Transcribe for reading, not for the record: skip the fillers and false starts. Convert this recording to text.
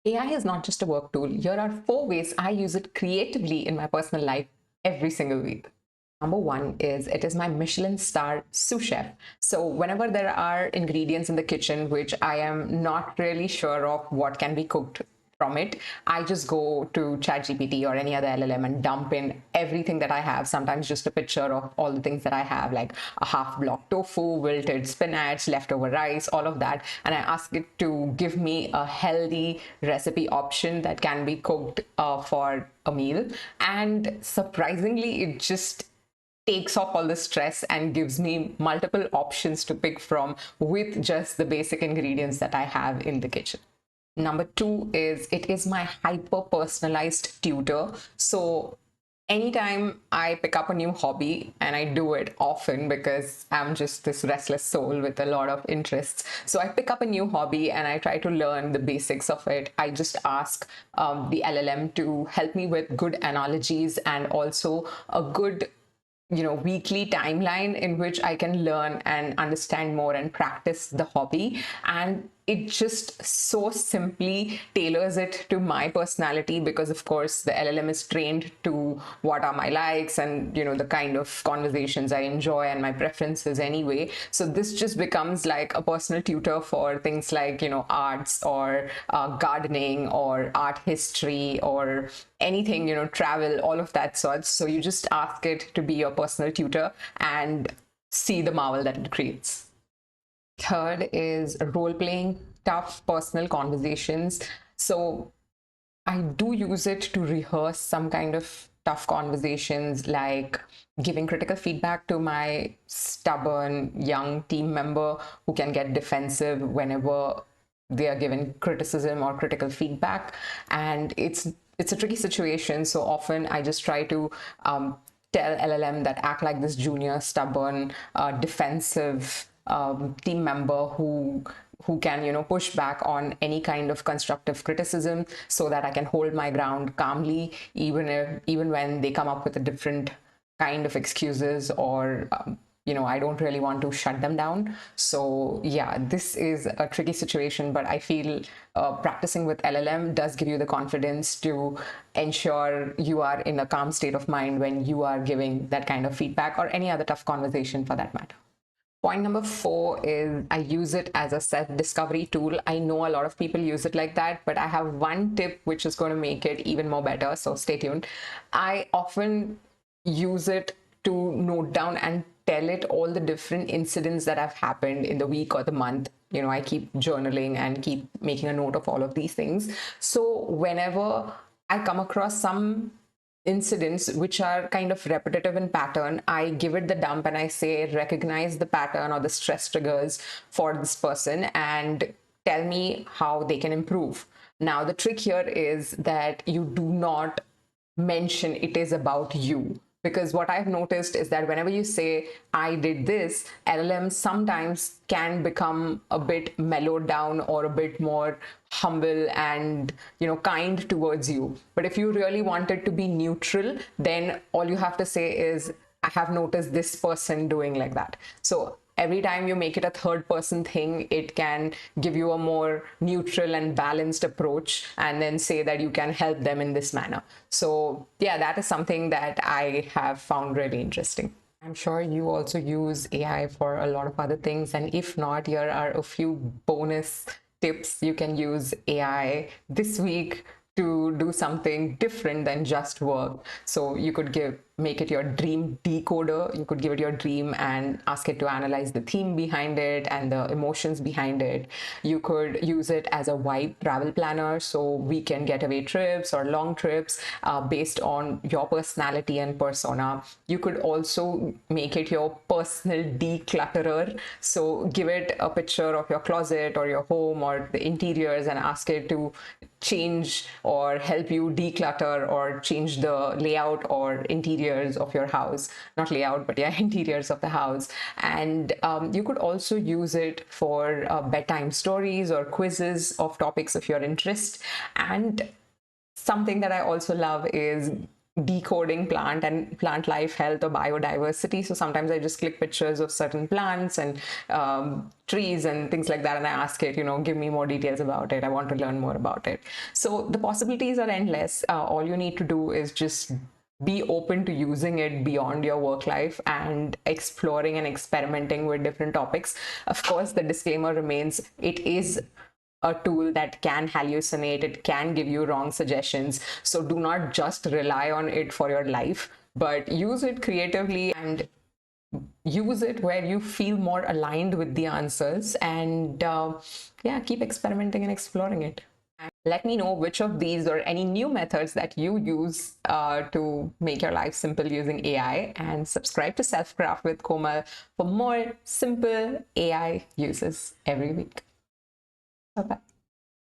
AI is not just a work tool. Here are 4 ways I use it creatively in my personal life every single week. Number one is it is my Michelin star sous chef. So whenever there are ingredients in the kitchen which I am not really sure of what can be cooked from it, I just go to ChatGPT or any other LLM and dump in everything that I have. Sometimes just a picture of all the things that I have, like a half block tofu, wilted spinach, leftover rice, all of that. And I ask it to give me a healthy recipe option that can be cooked for a meal. And surprisingly, it just takes off all the stress and gives me multiple options to pick from with just the basic ingredients that I have in the kitchen. Number two is it is my hyper personalized tutor. So anytime I pick up a new hobby, and I do it often because I'm just this restless soul with a lot of interests. So I pick up a new hobby and I try to learn the basics of it. I just ask the LLM to help me with good analogies and also a good weekly timeline in which I can learn and understand more and practice the hobby. And it just so simply tailors it to my personality, because of course the LLM is trained to what are my likes and the kind of conversations I enjoy and my preferences anyway. So this just becomes like a personal tutor for things like arts or gardening or art history or anything, travel, all of that sorts. So you just ask it to be your personal tutor and see the marvel that it creates. Third is role playing tough personal conversations. So I do use it to rehearse some kind of tough conversations, like giving critical feedback to my stubborn young team member who can get defensive whenever they are given criticism or critical feedback. And it's a tricky situation. So often I just try to tell LLM that act like this junior, stubborn, defensive team member who can push back on any kind of constructive criticism, so that I can hold my ground calmly, even when they come up with a different kind of excuses, or I don't really want to shut them down. So yeah, this is a tricky situation, but I feel practicing with LLM does give you the confidence to ensure you are in a calm state of mind when you are giving that kind of feedback or any other tough conversation for that matter. Point number 4 is I use it as a self-discovery tool. I know a lot of people use it like that, but I have one tip which is going to make it even more better. So stay tuned. I often use it to note down and tell it all the different incidents that have happened in the week or the month. I keep journaling and keep making a note of all of these things. So whenever I come across some incidents which are kind of repetitive in pattern, I give it the dump and I say, recognize the pattern or the stress triggers for this person and tell me how they can improve. Now, the trick here is that you do not mention it is about you. Because what I've noticed is that whenever you say, I did this, LLM sometimes can become a bit mellowed down or a bit more humble and kind towards you. But if you really want it to be neutral, then all you have to say is, I have noticed this person doing like that. So every time you make it a third person thing, it can give you a more neutral and balanced approach and then say that you can help them in this manner. So yeah, that is something that I have found really interesting. I'm sure you also use AI for a lot of other things. And if not, here are a few bonus tips you can use AI this week to do something different than just work. So you could make it your dream decoder. You could give it your dream and ask it to analyze the theme behind it and the emotions behind it. You could use it as a vibe travel planner, so weekend getaway trips or long trips based on your personality and persona. You could also make it your personal declutterer. So give it a picture of your closet or your home or the interiors and ask it to change or help you declutter or change the layout or interiors of your house. Not layout, but yeah, interiors of the house. And you could also use it for bedtime stories or quizzes of topics of your interest. And something that I also love is decoding plant and plant life, health, or biodiversity. So sometimes I just click pictures of certain plants and trees and things like that, and I ask it, give me more details about it. I want to learn more about it. So the possibilities are endless. All you need to do is just be open to using it beyond your work life and exploring and experimenting with different topics. Of course, the disclaimer remains, it is a tool that can hallucinate, it can give you wrong suggestions. So do not just rely on it for your life, but use it creatively and use it where you feel more aligned with the answers. And yeah, keep experimenting and exploring it. Let me know which of these or any new methods that you use to make your life simple using AI, and subscribe to Self Craft with Komal for more simple AI uses every week. Bye bye.